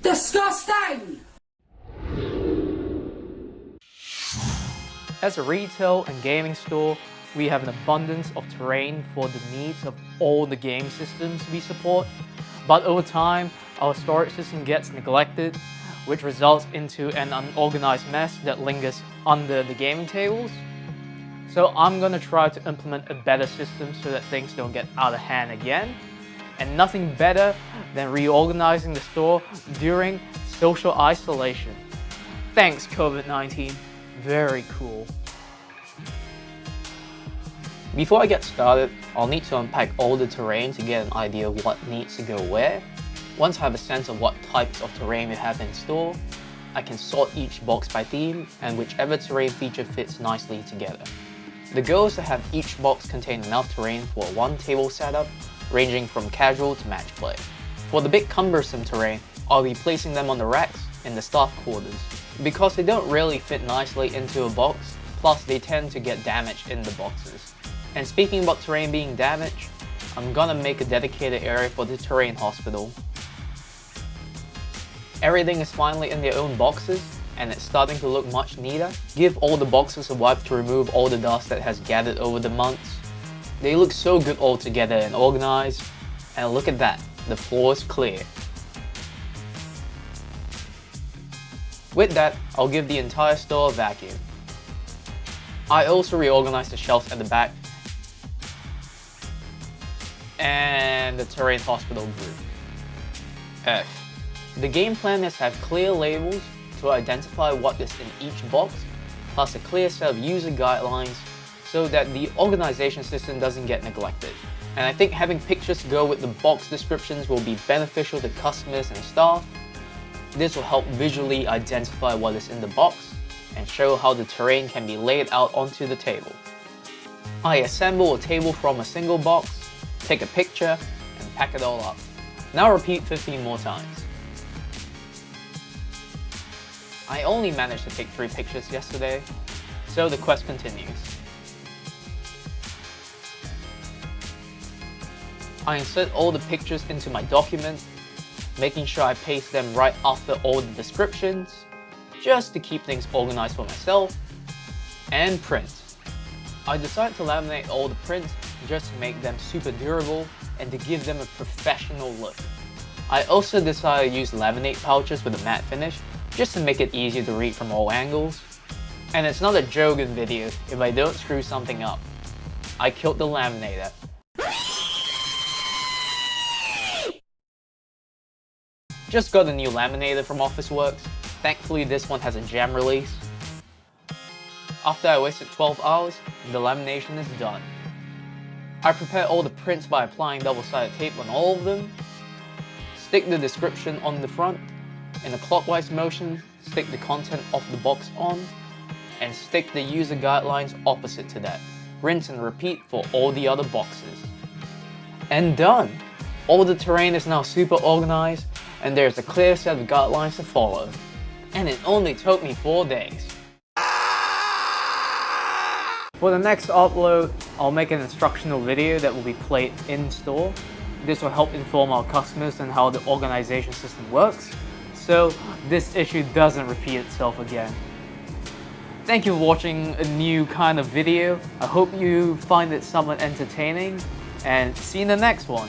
Disgusting! As a retail and gaming store, we have an abundance of terrain for the needs of all the game systems we support, but over time, our storage system gets neglected, which results into an unorganized mess that lingers under the gaming tables. So I'm gonna try to implement a better system so that things don't get out of hand again. And nothing better than reorganizing the store during social isolation. Thanks, COVID-19. Very cool. Before I get started, I'll need to unpack all the terrain to get an idea of what needs to go where. Once I have a sense of what types of terrain we have in store, I can sort each box by theme and whichever terrain feature fits nicely together. The goal is to have each box contain enough terrain for one table setup, ranging from casual to match play. For the big cumbersome terrain, I'll be placing them on the racks in the staff quarters. Because they don't really fit nicely into a box, plus they tend to get damaged in the boxes. And speaking about terrain being damaged, I'm gonna make a dedicated area for the terrain hospital. Everything is finally in their own boxes, and it's starting to look much neater. Give all the boxes a wipe to remove all the dust that has gathered over the months. They look so good all together and organized, and look at that, the floor is clear. With that, I'll give the entire store a vacuum. I also reorganized the shelves at the back and the terrain hospital group. F. The game plan is to have clear labels to identify what is in each box, plus a clear set of user guidelines so that the organization system doesn't get neglected. And I think having pictures go with the box descriptions will be beneficial to customers and staff. This will help visually identify what is in the box and show how the terrain can be laid out onto the table. I assemble a table from a single box, take a picture, and pack it all up. Now repeat 15 more times. I only managed to take 3 pictures yesterday, so the quest continues. I insert all the pictures into my document, making sure I paste them right after all the descriptions, just to keep things organized for myself, and print. I decided to laminate all the prints just to make them super durable and to give them a professional look. I also decided to use laminate pouches with a matte finish just to make it easier to read from all angles. And it's not a joke in video if I don't screw something up. I killed the laminator. Just got a new laminator from Officeworks. Thankfully this one has a jam release. After I wasted 12 hours, the lamination is done. I prepare all the prints by applying double-sided tape on all of them. Stick the description on the front. In a clockwise motion, stick the content of the box on. And stick the user guidelines opposite to that. Rinse and repeat for all the other boxes. And done! All the terrain is now super organized, and there's a clear set of guidelines to follow. And it only took me 4 days. For the next upload, I'll make an instructional video that will be played in store. This will help inform our customers on how the organization system works, so this issue doesn't repeat itself again. Thank you for watching a new kind of video. I hope you find it somewhat entertaining, and see you in the next one.